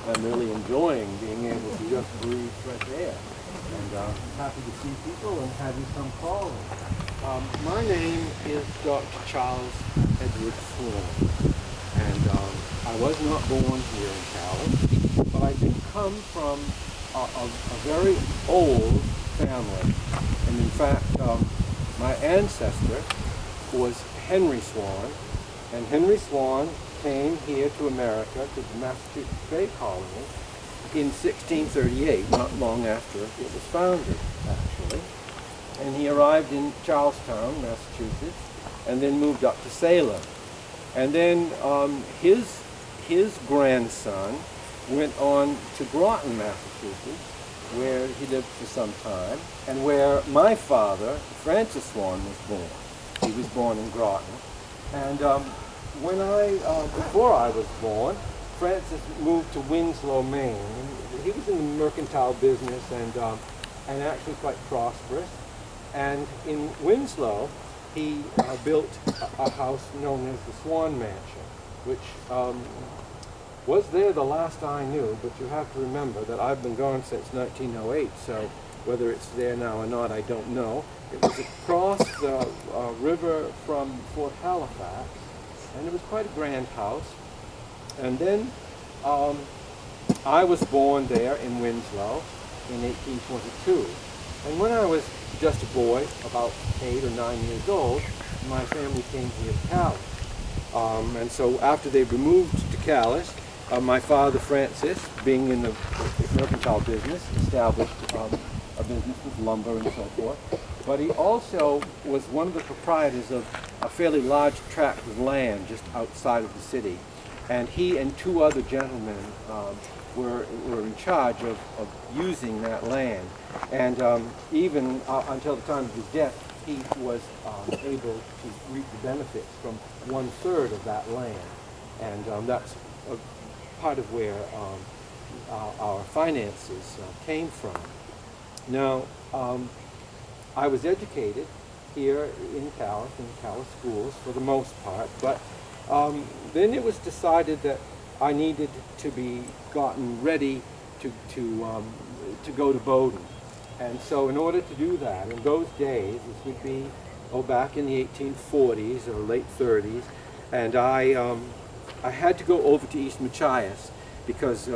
I'm really enjoying being able to just breathe fresh air. And happy to see people and have you come calling. My name is Dr. Charles Edward Swan. And I was not born here in Calais, but I do come from a very old family. And in fact, my ancestor was Henry Swan, and Henry Swan came here to America, to the Massachusetts Bay Colony, in 1638, not long after it was founded, actually. And he arrived in Charlestown, Massachusetts, and then moved up to Salem. And then his grandson went on to Groton, Massachusetts, where he lived for some time, and where my father, Francis Swan, was born. He was born in Groton. And before I was born, Francis moved to Winslow, Maine. He was in the mercantile business and actually quite prosperous. And in Winslow, he built a house known as the Swan Mansion, which was there the last I knew, but you have to remember that I've been gone since 1908, so whether it's there now or not, I don't know. It was across the river from Fort Halifax, and it was quite a grand house. And then I was born there in Winslow in 1822. And when I was just a boy, about 8 or 9 years old, my family came here to Calais. And so after they removed to Calais, my father, Francis, being in the mercantile business, established a business with lumber and so forth. But he also was one of the proprietors of a fairly large tract of land just outside of the city. And he and 2 other gentlemen were in charge of using that land. And even until the time of his death, he was able to reap the benefits from 1/3 of that land. And that's part of where our finances came from. Now, I was educated here in Calais schools for the most part, but then it was decided that I needed to be gotten ready to go to Bowdoin. And so in order to do that, in those days, this would be back in the 1840s or late 30s, and I had to go over to East Machias because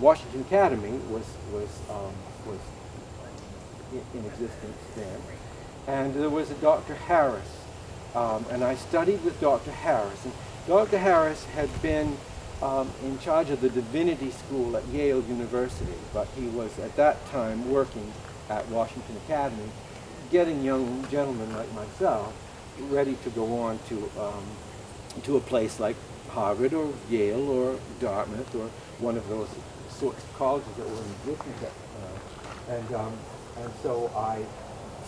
Washington Academy was in existence then. And there was a Dr. Harris, and I studied with Dr. Harris. And Dr. Harris had been in charge of the Divinity School at Yale University, but he was at that time working at Washington Academy, getting young gentlemen like myself ready to go on to a place like Harvard or Yale or Dartmouth or one of those sorts of colleges that were in existence at the time. And so I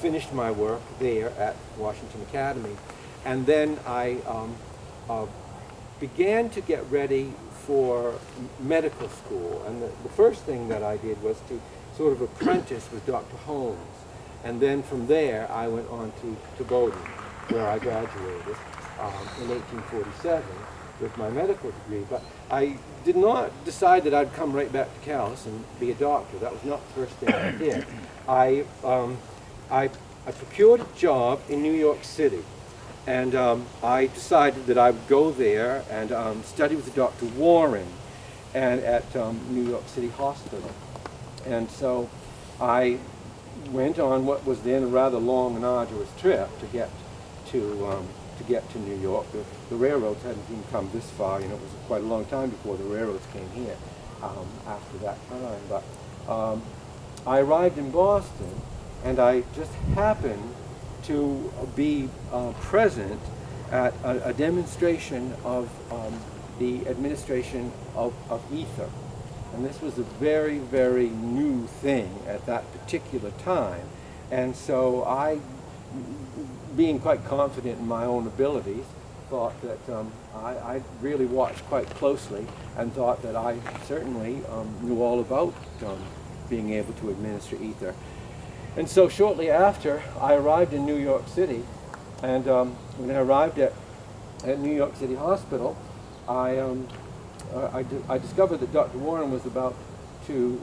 finished my work there at Washington Academy. And then I began to get ready for medical school. And the first thing that I did was to sort of apprentice with Dr. Holmes. And then from there, I went on to Bowdoin, where I graduated in 1847 with my medical degree. But I did not decide that I'd come right back to Calais and be a doctor. That was not the first thing I did. I procured a job in New York City, and I decided that I would go there and study with Dr. Warren and at New York City Hospital. And so I went on what was then a rather long and arduous trip to get to New York. The railroads hadn't even come this far. You know, it was quite a long time before the railroads came here after that time. But I arrived in Boston, and I just happened to be present at a demonstration of the administration of ether. And this was a very, very new thing at that particular time. And so I, being quite confident in my own abilities, thought that I really watched quite closely and thought that I certainly knew all about being able to administer ether. And so shortly after, I arrived in New York City, and when I arrived at New York City Hospital, I I discovered that Dr. Warren was about to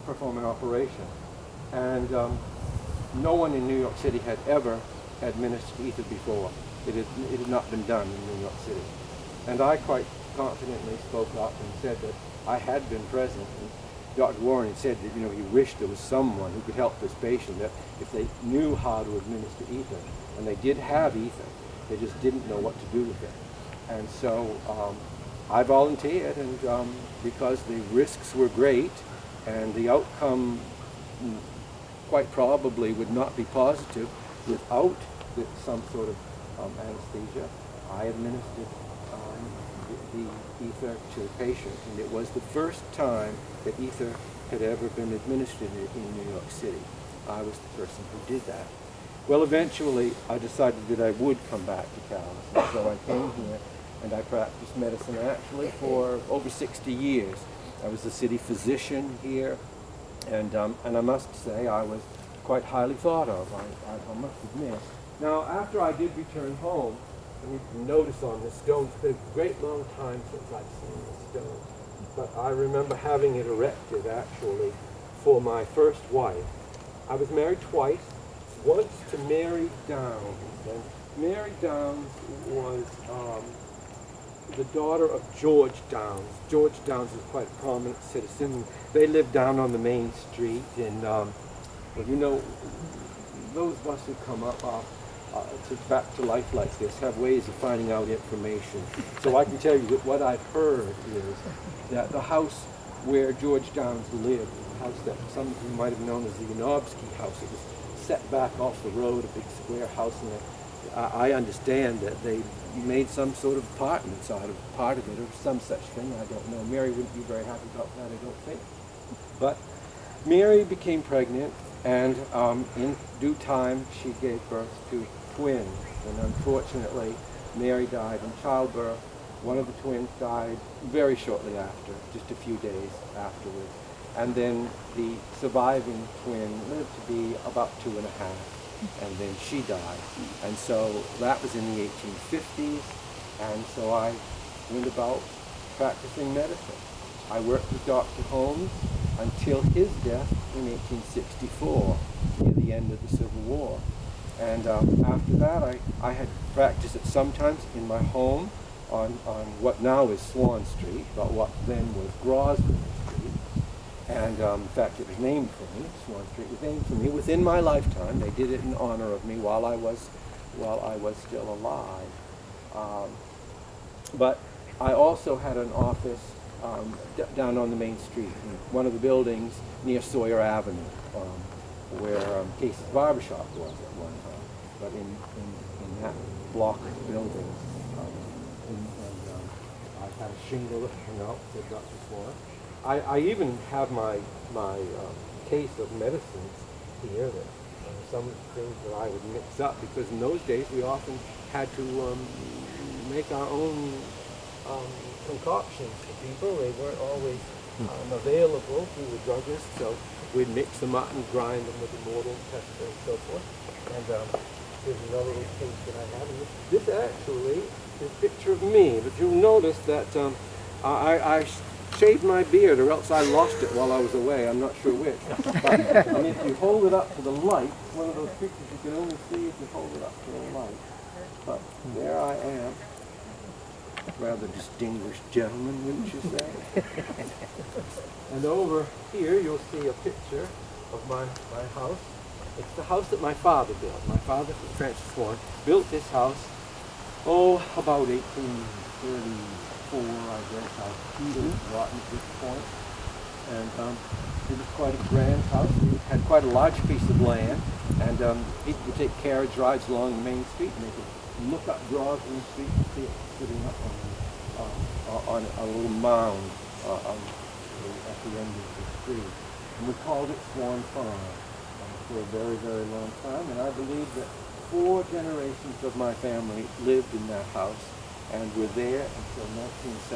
perform an operation, and no one in New York City had ever administered ether before. It had not been done in New York City. And I quite confidently spoke up and said that I had been present. And Dr. Warren had said that, he wished there was someone who could help this patient, that if they knew how to administer ether, and they did have ether, they just didn't know what to do with it. And so I volunteered, and because the risks were great, and the outcome quite probably would not be positive without some sort of anesthesia, I administered the ether to the patient, and it was the first time that ether had ever been administered in New York City. I was the person who did that. Well, eventually I decided that I would come back to Calais, and so I came here and I practiced medicine actually for over 60 years. I was the city physician here, and I must say I was quite highly thought of, I must admit. Now, after I did return home, and you can notice on this stone, it's been a great long time since I've seen this stone, but I remember having it erected actually for my first wife. I was married twice, once to Mary Downs, and Mary Downs was the daughter of George Downs. George Downs was quite a prominent citizen. They lived down on the main street, and well, those of us who come up back to life like this have ways of finding out information. So I can tell you that what I've heard is that the house where George Downs lived, the house that some of you might have known as the Yanobsky house, it was set back off the road, a big square house, and I understand that they made some sort of apartments out of part of it, or some such thing. I don't know. Mary wouldn't be very happy about that, I don't think. But Mary became pregnant, and in due time she gave birth to twins. And unfortunately, Mary died in childbirth. One of the twins died very shortly after, just a few days afterwards. And then the surviving twin lived to be about 2.5. And then she died. And so that was in the 1850s, and so I went about practicing medicine. I worked with Dr. Holmes until his death in 1864, near the end of the Civil War. And after that, I had practiced it sometimes in my home on what now is Swan Street, but what then was Grosvenor Street. And in fact, it was named for me. Swan Street was named for me within my lifetime. They did it in honor of me while I was still alive. But I also had an office down on the main street, in one of the buildings near Sawyer Avenue, where Casey's Barbershop was at one time. But in that block of buildings, I had a shingle that hung out with Dr. Swan. I even have my case of medicines here, that some things that I would mix up, because in those days we often had to make our own concoctions for people. They weren't always available through the druggist, so we'd mix them up and grind them with a mortar and pestle and so forth. And here's another little case that I have. And this actually is a picture of me, but you'll notice that I shaved my beard, or else I lost it while I was away. I'm not sure which. But if you hold it up to the light, one of those pictures you can only see if you hold it up to the light. But there I am. Rather distinguished gentleman, wouldn't you say? And over here you'll see a picture of my house. It's the house that my father built. My father, Francis Swan, built this house, about 1834, I guess. He was rotten at this point. And it was quite a grand house. It had quite a large piece of land, and people would take carriage rides along the main street, and they could look up Grosvenor Street and see it sitting up on a little mound at the end of the street. And we called it Swan Farm for a very, very long time, and I believe that 4 generations of my family lived in that house and were there until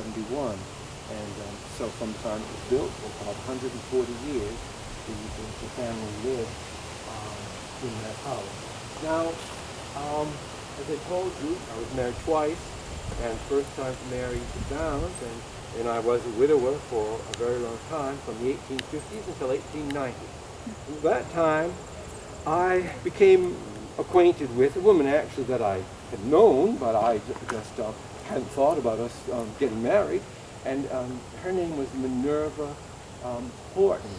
1971. And so from the time it was built, for about 140 years, the family lived in that house. Now, as I told you, I was married twice. and first time married Bound, and I was a widower for a very long time, from the 1850s until 1890. At that time, I became acquainted with a woman actually that I had known, but I just hadn't thought about us getting married, and her name was Minerva Horton.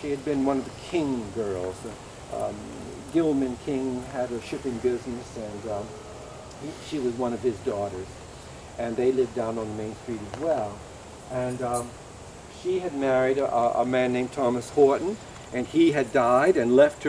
She had been one of the King girls. Gilman King had a shipping business, and she was one of his daughters, and they lived down on Main Street as well. And she had married a man named Thomas Horton, and he had died and left